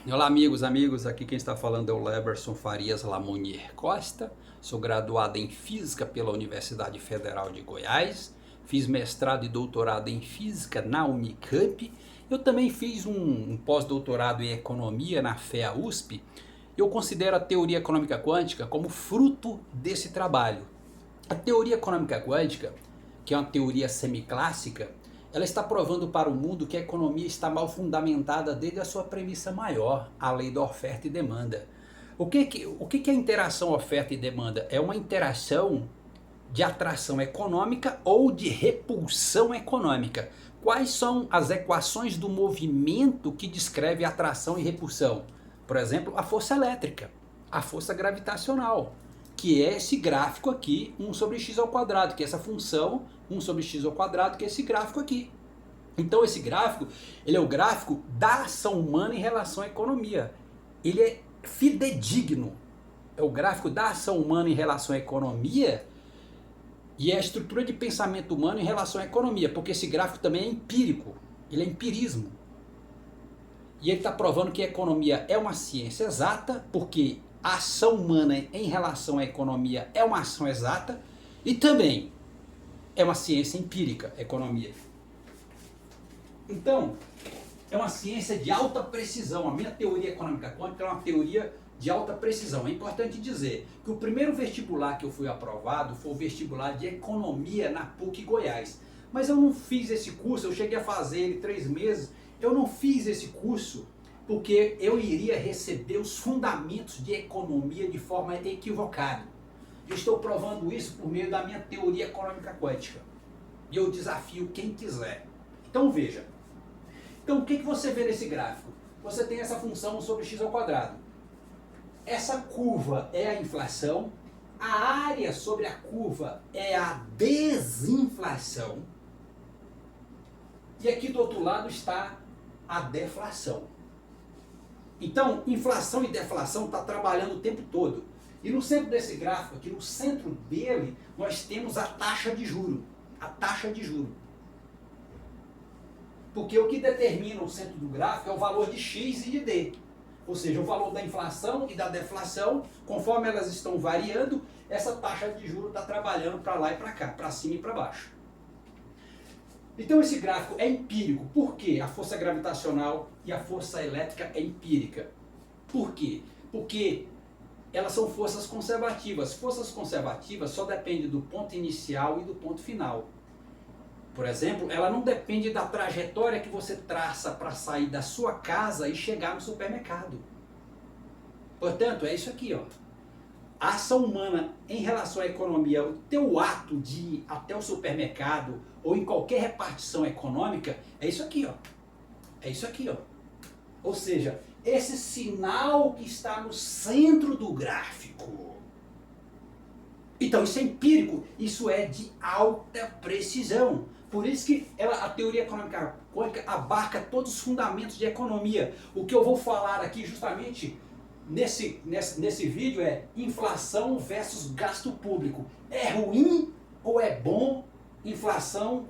Olá amigos, aqui quem está falando é o Leberson Farias Lamonnier Costa, sou graduado em Física pela Universidade Federal de Goiás, fiz mestrado e doutorado em Física na Unicamp, eu também fiz um pós-doutorado em Economia na FEA USP. Eu considero a teoria econômica quântica como fruto desse trabalho. A teoria econômica quântica, que é uma teoria semiclássica, ela está provando para o mundo que a economia está mal fundamentada desde a sua premissa maior, a lei da oferta e demanda. O que é interação oferta e demanda? É uma interação de atração econômica ou de repulsão econômica. Quais são as equações do movimento que descreve atração e repulsão? Por exemplo, a força elétrica, a força gravitacional, que é esse gráfico aqui, 1 sobre x ao quadrado, que é essa função 1 sobre x ao quadrado, que é esse gráfico aqui. Então esse gráfico, ele é o gráfico da ação humana em relação à economia. Ele é fidedigno. É o gráfico da ação humana em relação à economia e é a estrutura de pensamento humano em relação à economia, porque esse gráfico também é empírico, ele é empirismo. E ele está provando que a economia é uma ciência exata, porque a ação humana em relação à economia é uma ação exata, e também é uma ciência empírica, a economia. Então, é uma ciência de alta precisão. A minha teoria econômica quântica é uma teoria de alta precisão. É importante dizer que o primeiro vestibular que eu fui aprovado foi o vestibular de economia na PUC Goiás. Mas eu não fiz esse curso, eu cheguei a fazer ele 3 meses, eu não fiz esse curso porque eu iria receber os fundamentos de economia de forma equivocada. Eu estou provando isso por meio da minha teoria econômica quântica. E eu desafio quem quiser. Então veja. Então o que você vê nesse gráfico? Você tem essa função 1 sobre x ao quadrado. Essa curva é a inflação. A área sobre a curva é a desinflação. E aqui do outro lado está a deflação. Então, inflação e deflação está trabalhando o tempo todo. E no centro desse gráfico, aqui no centro dele, nós temos a taxa de juro. A taxa de juro. Porque o que determina o centro do gráfico é o valor de x e de d. Ou seja, o valor da inflação e da deflação, conforme elas estão variando, essa taxa de juro está trabalhando para lá e para cá, para cima e para baixo. Então esse gráfico é empírico. Por quê? A força gravitacional e a força elétrica é empírica. Por quê? Porque elas são forças conservativas. Forças conservativas só dependem do ponto inicial e do ponto final. Por exemplo, ela não depende da trajetória que você traça para sair da sua casa e chegar no supermercado. Portanto, é isso aqui, ó. A ação humana em relação à economia, o teu ato de ir até o supermercado ou em qualquer repartição econômica, é isso aqui, ó. É isso aqui, ó. Ou seja, esse sinal que está no centro do gráfico. Então isso é empírico, isso é de alta precisão. Por isso que a teoria econômica quântica abarca todos os fundamentos de economia. O que eu vou falar aqui justamente nesse vídeo é inflação versus gasto público. É ruim ou é bom inflação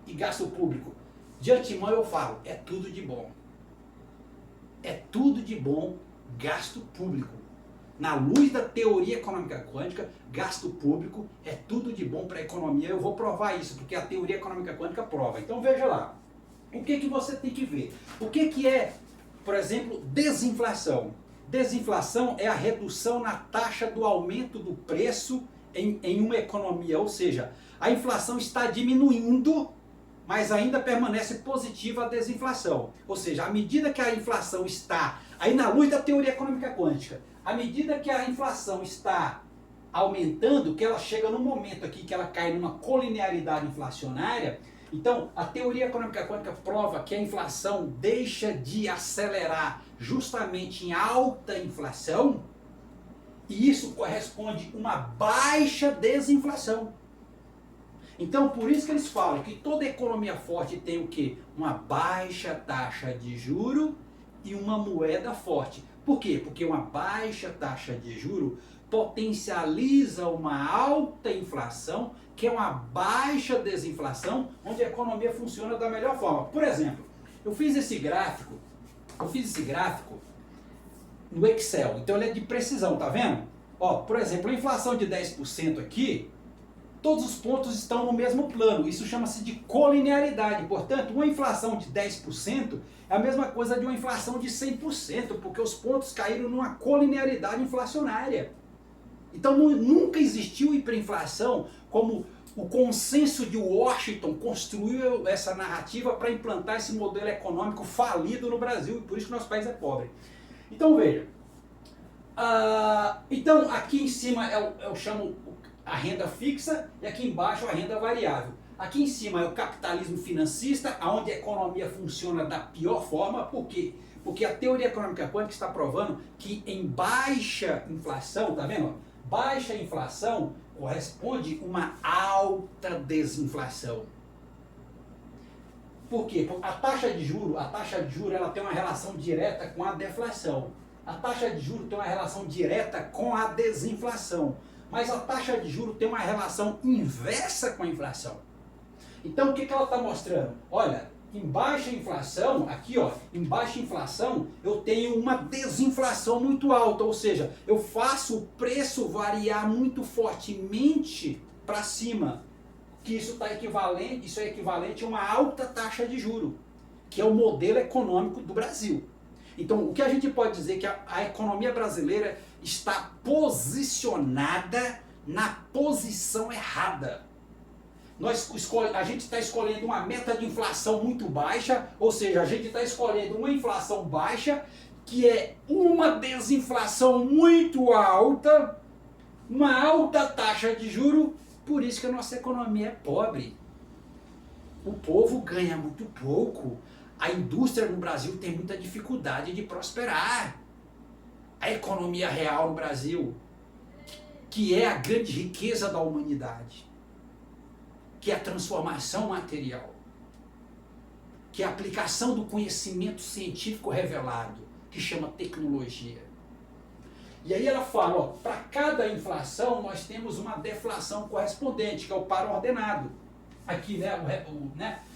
e gasto público? De antemão eu falo, é tudo de bom. É tudo de bom gasto público. Na luz da teoria econômica quântica, gasto público é tudo de bom para a economia. Eu vou provar isso, porque a teoria econômica quântica prova. Então veja lá, o que você tem que ver? O que é, por exemplo, desinflação? Desinflação é a redução na taxa do aumento do preço em uma economia, ou seja, a inflação está diminuindo, mas ainda permanece positiva a desinflação. Ou seja, à medida que a inflação está, aí na luz da teoria econômica quântica, à medida que a inflação está aumentando, que ela chega num momento aqui que ela cai numa colinearidade inflacionária, então a teoria econômica quântica prova que a inflação deixa de acelerar justamente em alta inflação, e isso corresponde a uma baixa desinflação. Então, por isso que eles falam que toda economia forte tem o quê? Uma baixa taxa de juro e uma moeda forte. Por quê? Porque uma baixa taxa de juro potencializa uma alta inflação, que é uma baixa desinflação, onde a economia funciona da melhor forma. Por exemplo, eu fiz esse gráfico no Excel. Então ele é de precisão, tá vendo? Ó, por exemplo, a inflação de 10% aqui, todos os pontos estão no mesmo plano. Isso chama-se de colinearidade. Portanto, uma inflação de 10% é a mesma coisa de uma inflação de 100%, porque os pontos caíram numa colinearidade inflacionária. Então nunca existiu hiperinflação, como o consenso de Washington construiu essa narrativa para implantar esse modelo econômico falido no Brasil, e por isso que nosso país é pobre. Então veja, então aqui em cima eu chamo a renda fixa e aqui embaixo a renda variável. Aqui em cima é o capitalismo financista, onde a economia funciona da pior forma. Por quê? Porque a teoria econômica quântica está provando que em baixa inflação, tá vendo? Baixa inflação corresponde a uma alta desinflação. Por quê? Porque a taxa de juros ela tem uma relação direta com a deflação. A taxa de juros tem uma relação direta com a desinflação. Mas a taxa de juros tem uma relação inversa com a inflação. Então o que ela está mostrando? Olha, em baixa inflação, aqui ó, em baixa inflação eu tenho uma desinflação muito alta, ou seja, eu faço o preço variar muito fortemente para cima, que isso é equivalente a uma alta taxa de juros, que é o modelo econômico do Brasil. Então o que a gente pode dizer é que a economia brasileira está posicionada na posição errada. A gente está escolhendo uma meta de inflação muito baixa, ou seja, a gente está escolhendo uma inflação baixa, que é uma desinflação muito alta, uma alta taxa de juros, por isso que a nossa economia é pobre. O povo ganha muito pouco, a indústria no Brasil tem muita dificuldade de prosperar. A economia real no Brasil, que é a grande riqueza da humanidade, que é a transformação material, que é a aplicação do conhecimento científico revelado, que chama tecnologia. E aí ela fala, para cada inflação nós temos uma deflação correspondente, que é o par ordenado. Aqui,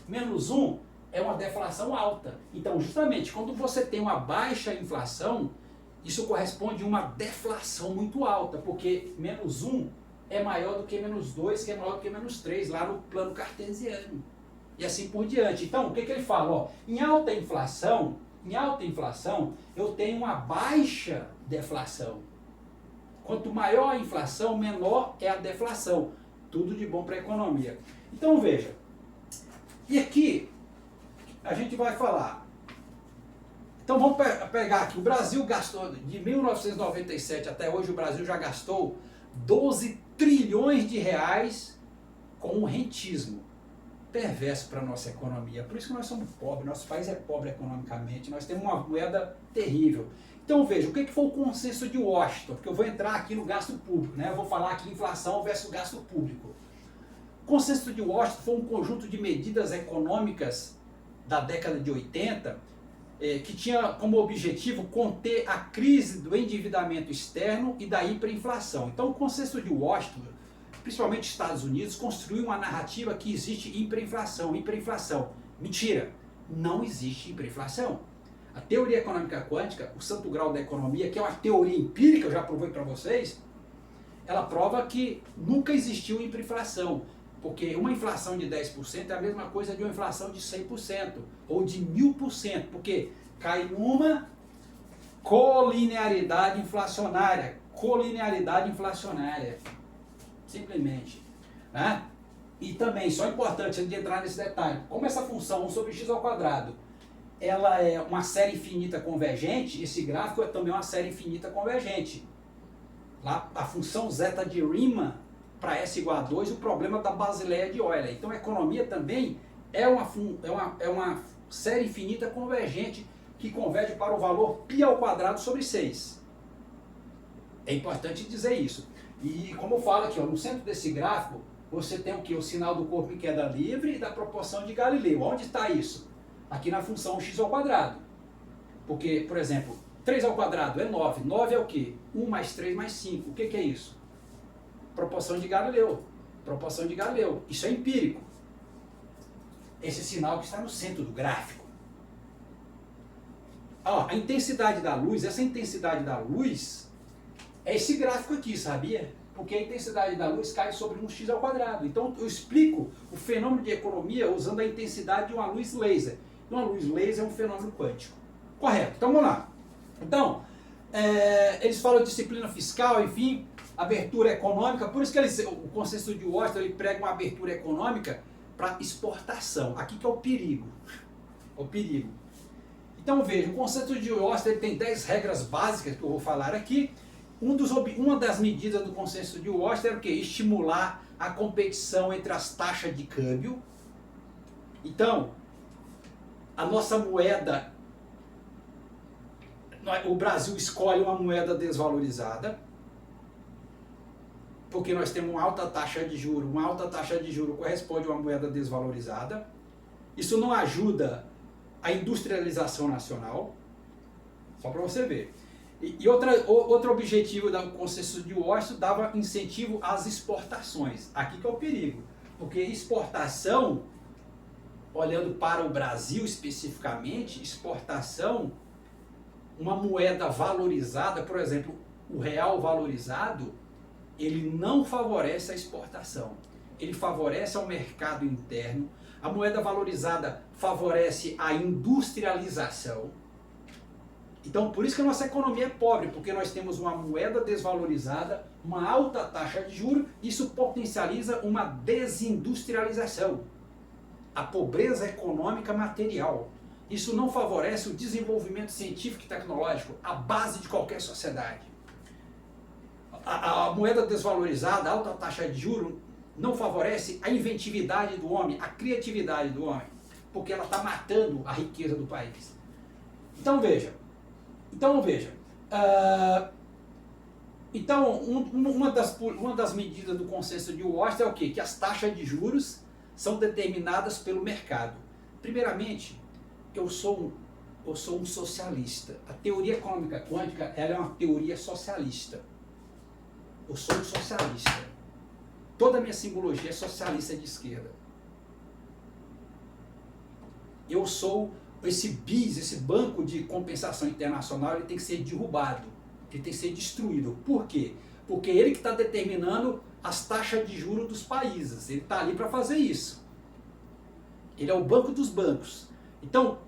menos 1 é uma deflação alta. Então, justamente, quando você tem uma baixa inflação, isso corresponde a uma deflação muito alta, porque menos 1 é maior do que menos 2, que é maior do que menos 3, lá no plano cartesiano. E assim por diante. Então, o que ele fala? Em alta inflação, eu tenho uma baixa deflação. Quanto maior a inflação, menor é a deflação. Tudo de bom para a economia. Então, veja. E aqui, a gente vai falar. Então, vamos pegar aqui. O Brasil gastou, de 1997 até hoje, o Brasil já gastou 12 trilhões de reais com o rentismo. Perverso para a nossa economia. Por isso que nós somos pobres, nosso país é pobre economicamente, nós temos uma moeda terrível. Então veja, o que foi o consenso de Washington? Porque eu vou entrar aqui no gasto público, né? Eu vou falar aqui inflação versus gasto público. O consenso de Washington foi um conjunto de medidas econômicas da década de 80 que tinha como objetivo conter a crise do endividamento externo e da hiperinflação. Então o consenso de Washington, principalmente Estados Unidos, construiu uma narrativa que existe hiperinflação. Mentira, não existe hiperinflação. A teoria econômica quântica, o santo grau da economia, que é uma teoria empírica, eu já provei para vocês, ela prova que nunca existiu hiperinflação, porque uma inflação de 10% é a mesma coisa de uma inflação de 100% ou de 1000%, porque cai numa colinearidade inflacionária. Simplesmente. Né? E também, só importante, antes de entrar nesse detalhe, como essa função 1 sobre x ao quadrado, ela é uma série infinita convergente, esse gráfico é também uma série infinita convergente. Lá, a função zeta de Riemann para S igual a 2, o problema da Basileia de Euler. Então a economia também é uma série infinita convergente que converge para o valor π ao quadrado sobre 6. É importante dizer isso. E como eu falo aqui, no centro desse gráfico, você tem o que? O sinal do corpo em queda livre e da proporção de Galileu. Onde está isso? Aqui na função x ao quadrado. Porque, por exemplo, 3 ao quadrado é 9. 9 é o quê? 1 mais 3 mais 5. O que é isso? Proporção de Galileu. Isso é empírico. Esse sinal que está no centro do gráfico. ó, a intensidade da luz, essa intensidade da luz é esse gráfico aqui, sabia? Porque a intensidade da luz cai sobre um x ao quadrado. Então eu explico o fenômeno de economia usando a intensidade de uma luz laser. Uma luz laser é um fenômeno quântico. Correto, então vamos lá. Então, eles falam de disciplina fiscal, enfim, abertura econômica, por isso que o consenso de Washington ele prega uma abertura econômica para exportação. Aqui que é o perigo. O perigo. Então veja, o consenso de Washington ele tem 10 regras básicas que eu vou falar aqui. Uma das medidas do consenso de Washington era o quê? Estimular a competição entre as taxas de câmbio. Então, a nossa moeda, o Brasil escolhe uma moeda desvalorizada, porque nós temos uma alta taxa de juros. Uma alta taxa de juros corresponde a uma moeda desvalorizada. Isso não ajuda a industrialização nacional, só para você ver. E outro objetivo do consenso de Washington dava incentivo às exportações. Aqui que é o perigo, porque exportação, olhando para o Brasil especificamente, exportação, uma moeda valorizada, por exemplo, o real valorizado, ele não favorece a exportação, ele favorece ao mercado interno. A moeda valorizada favorece a industrialização. Então, por isso que a nossa economia é pobre, porque nós temos uma moeda desvalorizada, uma alta taxa de juros, isso potencializa uma desindustrialização, a pobreza econômica material. Isso não favorece o desenvolvimento científico e tecnológico, a base de qualquer sociedade. A moeda desvalorizada, a alta taxa de juros, não favorece a inventividade do homem, a criatividade do homem, porque ela está matando a riqueza do país. Então veja, uma das medidas do consenso de Washington é o quê? Que as taxas de juros são determinadas pelo mercado. Primeiramente, eu sou um socialista. A teoria econômica quântica ela é uma teoria socialista. Eu sou um socialista. Toda a minha simbologia é socialista de esquerda. Eu sou esse BIS, esse Banco de Compensação Internacional, ele tem que ser derrubado, ele tem que ser destruído. Por quê? Porque ele que está determinando as taxas de juros dos países. Ele está ali para fazer isso. Ele é o banco dos bancos. Então,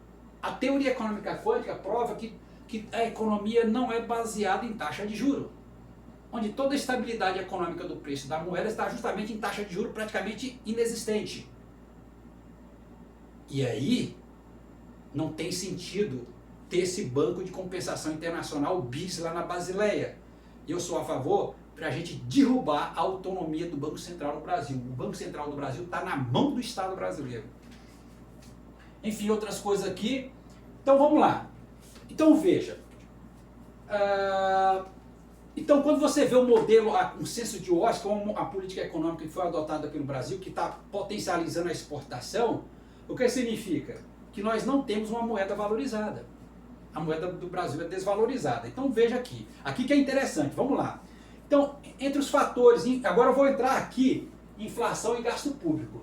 a teoria econômica quântica prova que a economia não é baseada em taxa de juros, onde toda a estabilidade econômica do preço da moeda está justamente em taxa de juros praticamente inexistente. E aí, não tem sentido ter esse Banco de Compensação Internacional, o BIS, lá na Basileia. E eu sou a favor para a gente derrubar a autonomia do Banco Central do Brasil. O Banco Central do Brasil está na mão do Estado brasileiro. Enfim, outras coisas aqui. Então vamos lá. Então veja. Então quando você vê o modelo, o censo de Washington, a política econômica que foi adotada aqui no Brasil, que está potencializando a exportação, o que significa? Que nós não temos uma moeda valorizada. A moeda do Brasil é desvalorizada. Então veja aqui. Aqui que é interessante. Vamos lá. Então, entre os fatores, agora eu vou entrar aqui, inflação e gasto público.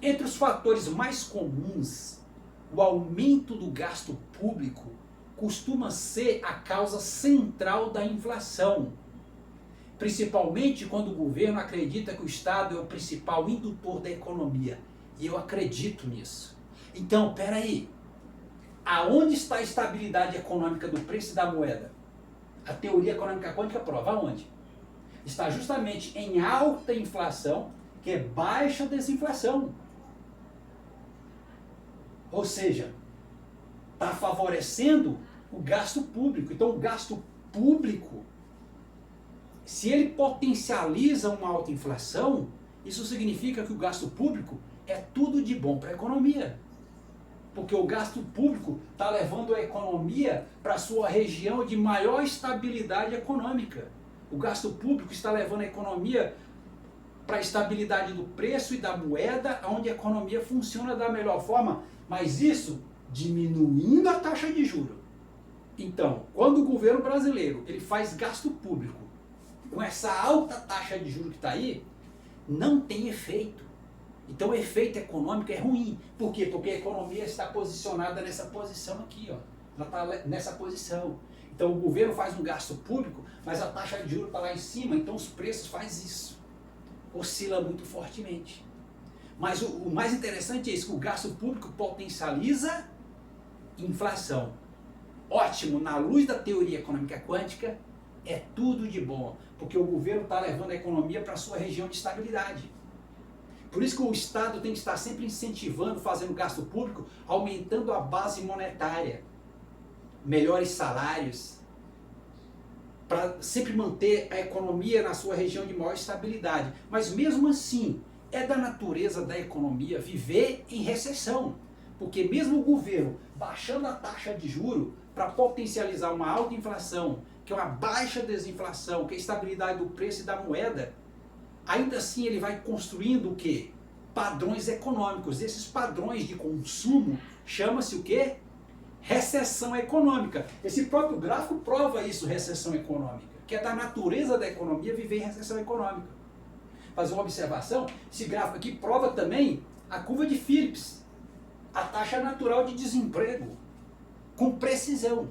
Entre os fatores mais comuns, o aumento do gasto público costuma ser a causa central da inflação. Principalmente quando o governo acredita que o Estado é o principal indutor da economia. E eu acredito nisso. Então, peraí. Aonde está a estabilidade econômica do preço da moeda? A teoria econômica quântica prova aonde? Está justamente em alta inflação, que é baixa desinflação. Ou seja, está favorecendo o gasto público. Então, o gasto público, se ele potencializa uma alta inflação, isso significa que o gasto público é tudo de bom para a economia. Porque o gasto público está levando a economia para a sua região de maior estabilidade econômica. O gasto público está levando a economia para a estabilidade do preço e da moeda, onde a economia funciona da melhor forma, mas isso diminuindo a taxa de juros. Então, quando o governo brasileiro ele faz gasto público com essa alta taxa de juros que está aí, não tem efeito. Então o efeito econômico é ruim. Por quê? Porque a economia está posicionada nessa posição aqui, ó. Ela está nessa posição. Então o governo faz um gasto público, mas a taxa de juros está lá em cima, então os preços fazem isso. Oscila muito fortemente. Mas o mais interessante é isso, que o gasto público potencializa inflação. Ótimo, na luz da teoria econômica quântica, é tudo de bom, porque o governo está levando a economia para a sua região de estabilidade. Por isso que o Estado tem que estar sempre incentivando, fazendo gasto público, aumentando a base monetária, melhores salários, para sempre manter a economia na sua região de maior estabilidade. Mas mesmo assim, é da natureza da economia viver em recessão, porque mesmo o governo baixando a taxa de juros para potencializar uma alta inflação, que é uma baixa desinflação, que é a estabilidade do preço e da moeda, ainda assim ele vai construindo o quê? Padrões econômicos. Esses padrões de consumo chama-se o quê? Recessão econômica. Esse próprio gráfico prova isso, recessão econômica, que é da natureza da economia viver em recessão econômica. Fazer uma observação, esse gráfico aqui prova também a curva de Phillips, a taxa natural de desemprego, com precisão.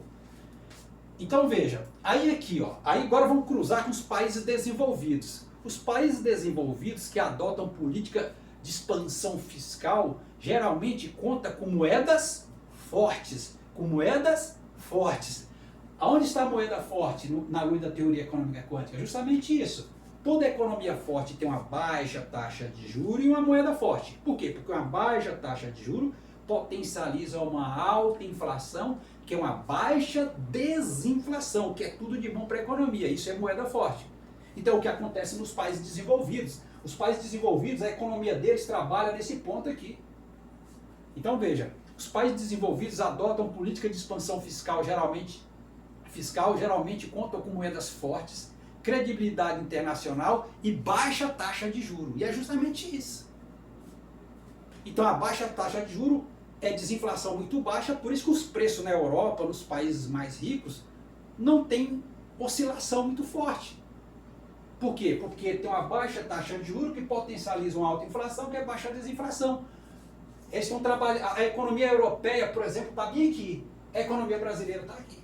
Então veja, aí aqui, ó, aí agora vamos cruzar com os países desenvolvidos. Os países desenvolvidos que adotam política de expansão fiscal geralmente conta com moedas fortes, Aonde está a moeda forte na luz da teoria econômica quântica? Justamente isso. Toda economia forte tem uma baixa taxa de juros e uma moeda forte. Por quê? Porque uma baixa taxa de juros potencializa uma alta inflação, que é uma baixa desinflação, que é tudo de bom para a economia. Isso é moeda forte. Então, o que acontece nos países desenvolvidos? Os países desenvolvidos, a economia deles trabalha nesse ponto aqui. Então, veja, os países desenvolvidos adotam política de expansão fiscal, geralmente contam com moedas fortes, credibilidade internacional e baixa taxa de juros. E é justamente isso. Então, a baixa taxa de juros é desinflação muito baixa, por isso que os preços na Europa, nos países mais ricos, não tem oscilação muito forte. Por quê? Porque tem uma baixa taxa de juros que potencializa uma alta inflação, que é baixa desinflação. Eles estão trabalhando, a economia europeia, por exemplo, está bem aqui, a economia brasileira está aqui.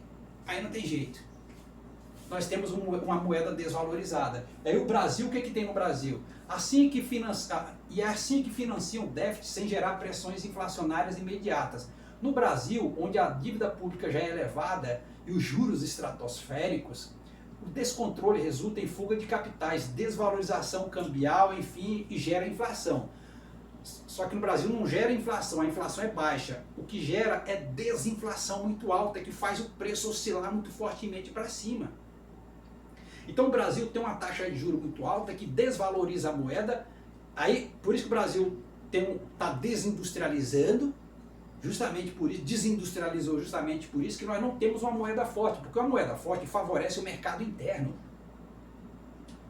Aí não tem jeito. Nós temos uma moeda desvalorizada. Aí o Brasil, o que tem no Brasil? É assim que financiam o déficit sem gerar pressões inflacionárias imediatas. No Brasil, onde a dívida pública já é elevada e os juros estratosféricos, o descontrole resulta em fuga de capitais, desvalorização cambial, enfim, e gera inflação. Só que no Brasil não gera inflação, a inflação é baixa. O que gera é desinflação muito alta, que faz o preço oscilar muito fortemente para cima. Então o Brasil tem uma taxa de juros muito alta que desvaloriza a moeda. Aí, por isso que o Brasil está desindustrializando, justamente por isso, desindustrializou justamente por isso que nós não temos uma moeda forte, porque uma moeda forte favorece o mercado interno,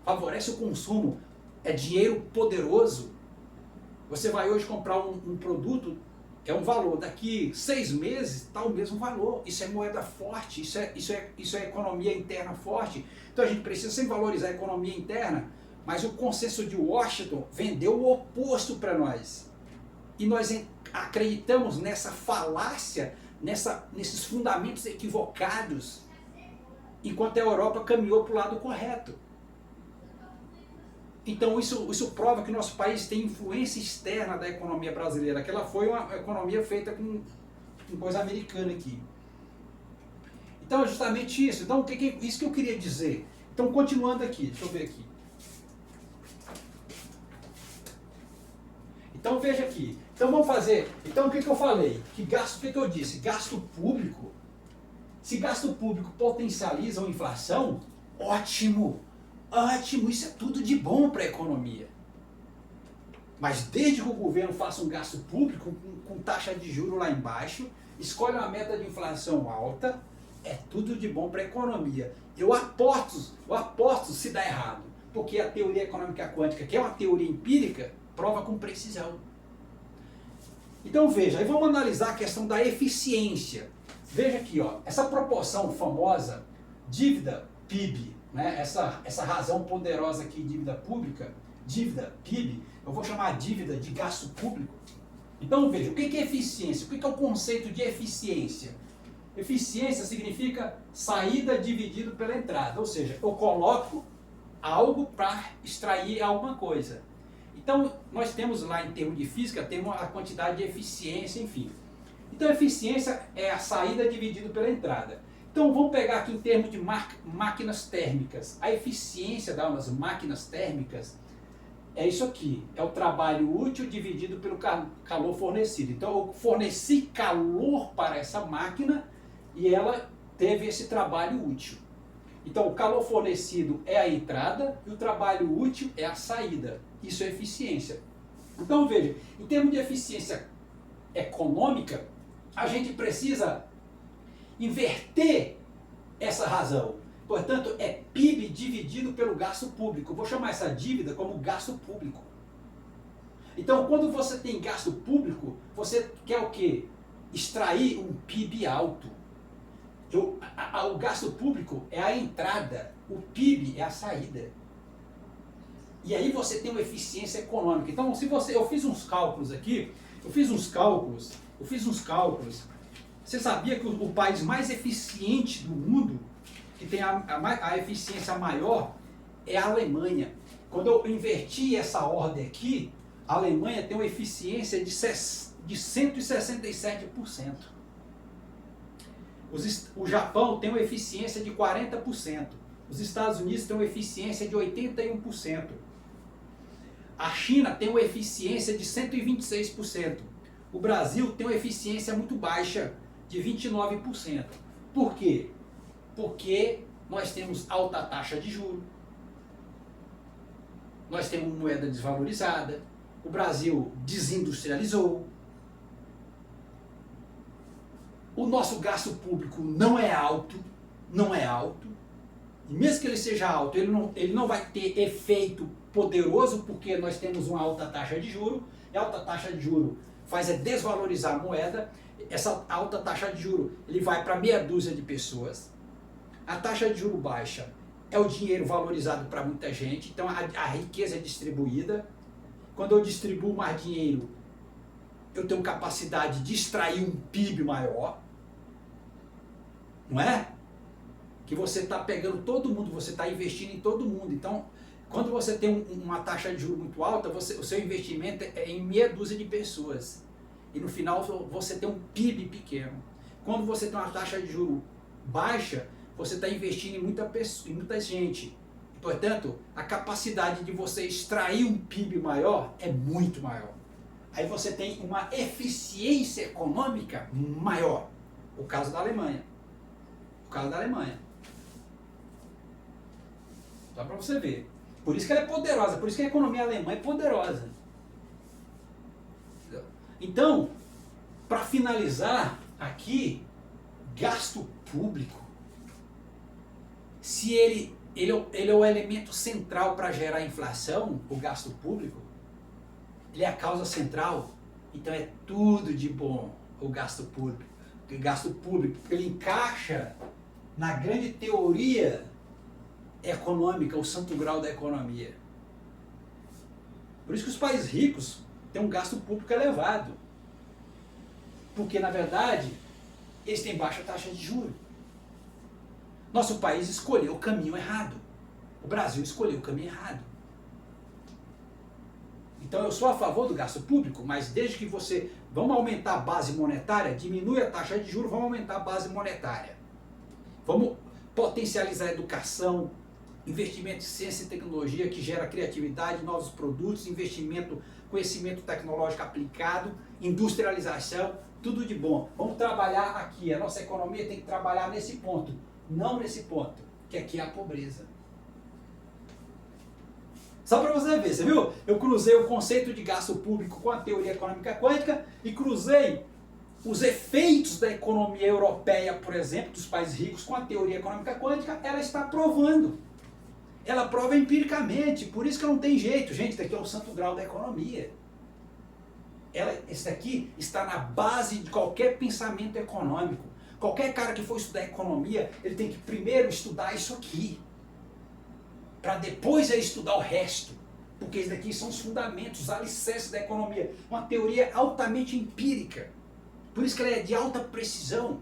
favorece o consumo, é dinheiro poderoso. Você vai hoje comprar um produto, é um valor, daqui 6 meses está o mesmo valor. Isso é moeda forte, isso é economia interna forte. Então a gente precisa sempre valorizar a economia interna, mas o consenso de Washington vendeu o oposto para nós. E nós acreditamos nessa falácia, nesses fundamentos equivocados, enquanto a Europa caminhou para o lado correto. Então isso prova que o nosso país tem influência externa da economia brasileira, que ela foi uma economia feita com coisa americana aqui. Então é justamente isso. Então isso que eu queria dizer. Então continuando aqui, deixa eu ver aqui. Então veja aqui. Então vamos fazer. Então o que eu falei? O que eu disse? Gasto público. Se gasto público potencializa a inflação, ótimo. Ótimo, isso é tudo de bom para a economia. Mas desde que o governo faça um gasto público com taxa de juros lá embaixo, escolhe uma meta de inflação alta, é tudo de bom para a economia. Eu aposto se dá errado, porque a teoria econômica quântica, que é uma teoria empírica, prova com precisão. Então veja, aí vamos analisar a questão da eficiência. Veja aqui, ó, essa proporção famosa, dívida PIB, né? Essa razão poderosa aqui, dívida pública, dívida PIB, eu vou chamar dívida de gasto público. Então veja, o que é eficiência? O que é o conceito de eficiência? Eficiência significa saída dividido pela entrada, ou seja, eu coloco algo para extrair alguma coisa. Então, nós temos lá em termos de física, temos a quantidade de eficiência, enfim. Então, eficiência é a saída dividido pela entrada. Então, vamos pegar aqui em termos de máquinas térmicas. A eficiência das máquinas térmicas é isso aqui, é o trabalho útil dividido pelo calor fornecido. Então, eu forneci calor para essa máquina e ela teve esse trabalho útil. Então, o calor fornecido é a entrada e o trabalho útil é a saída. Isso é eficiência. Então, veja, em termos de eficiência econômica, a gente precisa inverter essa razão. Portanto, é PIB dividido pelo gasto público. Vou chamar essa dívida como gasto público. Então, quando você tem gasto público, você quer o quê? Extrair um PIB alto. O gasto público é a entrada, o PIB é a saída. E aí você tem uma eficiência econômica. Então, eu fiz uns cálculos aqui, Você sabia que o país mais eficiente do mundo, que tem a eficiência maior, é a Alemanha. Quando eu inverti essa ordem aqui, a Alemanha tem uma eficiência de 167%. O Japão tem uma eficiência de 40%. Os Estados Unidos têm uma eficiência de 81%. A China tem uma eficiência de 126%. O Brasil tem uma eficiência muito baixa, de 29%. Por quê? Porque nós temos alta taxa de juros, nós temos moeda desvalorizada, o Brasil desindustrializou, o nosso gasto público não é alto, e mesmo que ele seja alto, ele não vai ter efeito poderoso, porque nós temos uma alta taxa de juros, e a alta taxa de juros faz desvalorizar a moeda. Essa alta taxa de juros ele vai para meia dúzia de pessoas. A taxa de juros baixa é o dinheiro valorizado para muita gente, então a riqueza é distribuída. Quando eu distribuo mais dinheiro, eu tenho capacidade de extrair um PIB maior, não é? Que você está pegando todo mundo, você está investindo em todo mundo. Então, quando você tem uma taxa de juros muito alta, o seu investimento é em meia dúzia de pessoas. E no final você tem um PIB pequeno. Quando você tem uma taxa de juros baixa, você está investindo em muita gente. Portanto, a capacidade de você extrair um PIB maior é muito maior. Aí você tem uma eficiência econômica maior. O caso da Alemanha. Só para você ver. Por isso que ela é poderosa, por isso que a economia alemã é poderosa. Então, para finalizar aqui, gasto público, se ele é o elemento central para gerar inflação, o gasto público, ele é a causa central, então é tudo de bom o gasto público. Porque ele encaixa na grande teoria econômica, o santo grau da economia. Por isso que os países ricos têm um gasto público elevado. Porque, na verdade, eles têm baixa taxa de juros. Nosso país escolheu o caminho errado. O Brasil escolheu o caminho errado. Então, eu sou a favor do gasto público, mas desde que vamos aumentar a base monetária, diminui a taxa de juros, vamos aumentar a base monetária. Vamos potencializar a educação, investimento em ciência e tecnologia que gera criatividade, novos produtos, conhecimento tecnológico aplicado, industrialização, tudo de bom. Vamos trabalhar aqui, a nossa economia tem que trabalhar nesse ponto, não nesse ponto, que aqui é a pobreza. Só para você ver, você viu? Eu cruzei o conceito de gasto público com a teoria econômica quântica e cruzei os efeitos da economia europeia, por exemplo, dos países ricos com a teoria econômica quântica. Ela está provando. Ela prova empiricamente, por isso que não tem jeito. Gente, isso aqui é o santo grau da economia. Esse daqui está na base de qualquer pensamento econômico. Qualquer cara que for estudar economia, ele tem que primeiro estudar isso aqui, para depois estudar o resto. Porque esses daqui são os fundamentos, os alicerces da economia. Uma teoria altamente empírica. Por isso que ela é de alta precisão.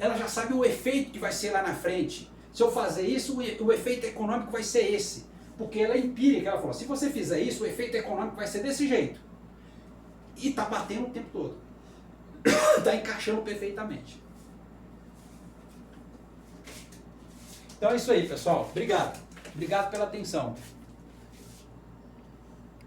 ela já sabe o efeito que vai ser lá na frente. Se eu fazer isso, o efeito econômico vai ser esse. Porque ela é empírica, ela falou, se você fizer isso, o efeito econômico vai ser desse jeito. E está batendo o tempo todo. Está encaixando perfeitamente. Então é isso aí, pessoal. Obrigado. Obrigado pela atenção.